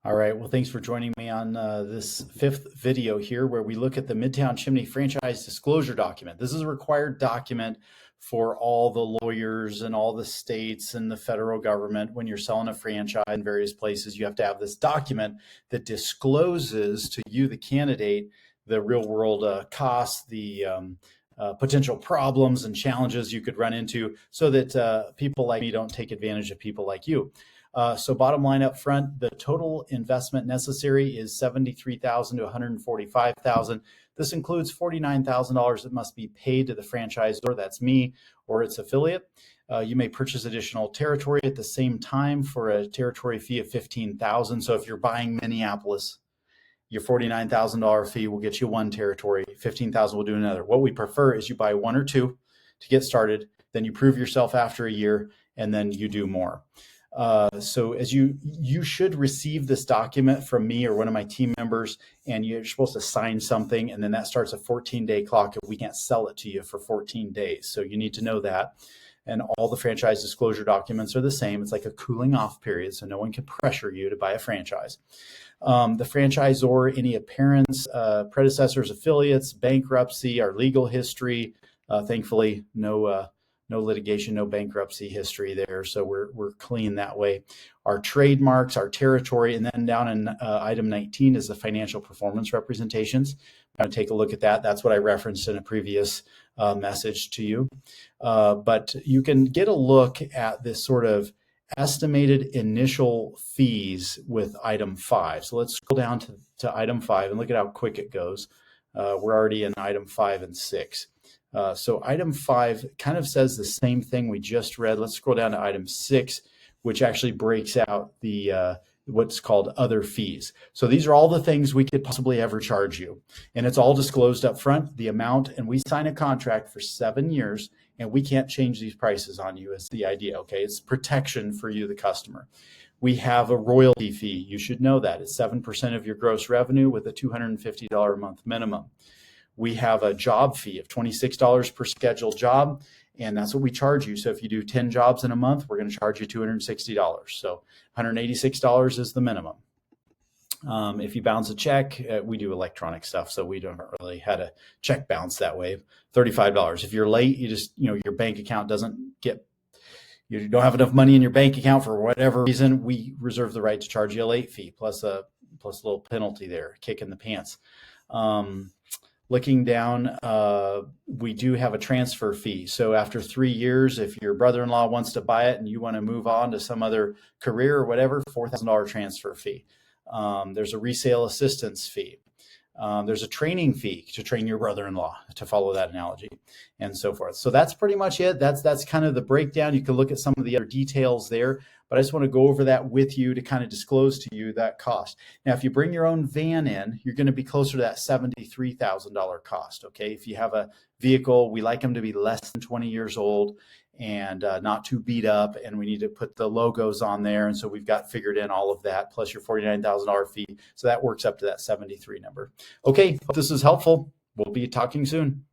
All right, well, thanks for joining me on this fifth video here where we look at the Midtown Chimney Franchise Disclosure Document. This is a required document for all the lawyers and all the states and the federal government. When you're selling a franchise in various places, you have to have this document that discloses to you, the candidate, the real world costs, the potential problems and challenges you could run into so that people like me don't take advantage of people like you. So bottom line up front, the total investment necessary is $73,000 to $145,000. This includes $49,000 that must be paid to the franchisor, that's me, or its affiliate. You may purchase additional territory at the same time for a territory fee of $15,000. So if you're buying Minneapolis, your $49,000 fee will get you one territory, $15,000 will do another. What we prefer is you buy one or two to get started, then you prove yourself after a year, and then you do more. So as you should receive this document from me or one of my team members, and you're supposed to sign something, and then that starts a 14-day clock if we can't sell it to you for 14 days. So you need to know that. And all the franchise disclosure documents are the same. It's like a cooling off period, so no one can pressure you to buy a franchise. The franchisor, any appearance, predecessors, affiliates, bankruptcy, our legal history. Thankfully, no litigation, no bankruptcy history there. So we're clean that way. Our trademarks, our territory, and then down in item 19 is the financial performance representations. I'm going to take a look at that. That's what I referenced in a previous message to you. But you can get a look at this sort of estimated initial fees with item 5. So let's scroll down to item 5 and look at how quick it goes. We're already in item 5 and 6. So item 5 kind of says the same thing we just read. Let's scroll down to item 6, which actually breaks out the what's called other fees. So these are all the things we could possibly ever charge you. And it's all disclosed up front, the amount, and we sign a contract for 7 years, and we can't change these prices on you is the idea, okay? It's protection for you, the customer. We have a royalty fee. You should know that. It's 7% of your gross revenue with a $250 a month minimum. We have a job fee of $26 per scheduled job, and that's what we charge you. So if you do 10 jobs in a month, we're going to charge you $260. So $186 is the minimum. If you bounce a check, we do electronic stuff, so we don't really have a check bounce that way. $35. If you're late, your bank account doesn't get, you don't have enough money in your bank account for whatever reason, we reserve the right to charge you a late fee plus a little penalty there, kick in the pants. Looking down, we do have a transfer fee. So after 3 years, if your brother-in-law wants to buy it and you want to move on to some other career or whatever, $4,000 transfer fee. There's a resale assistance fee. There's a training fee to train your brother-in-law, to follow that analogy, and so forth. So that's pretty much it. That's kind of the breakdown. You can look at some of the other details there, but I just want to go over that with you to kind of disclose to you that cost. Now, if you bring your own van in, you're going to be closer to that $73,000 cost, okay? If you have a vehicle, we like them to be less than 20 years old and not too beat up, and we need to put the logos on there, and so we've got figured in all of that, plus your $49,000 fee, so that works up to that 73 number. Okay, hope this is helpful. We'll be talking soon.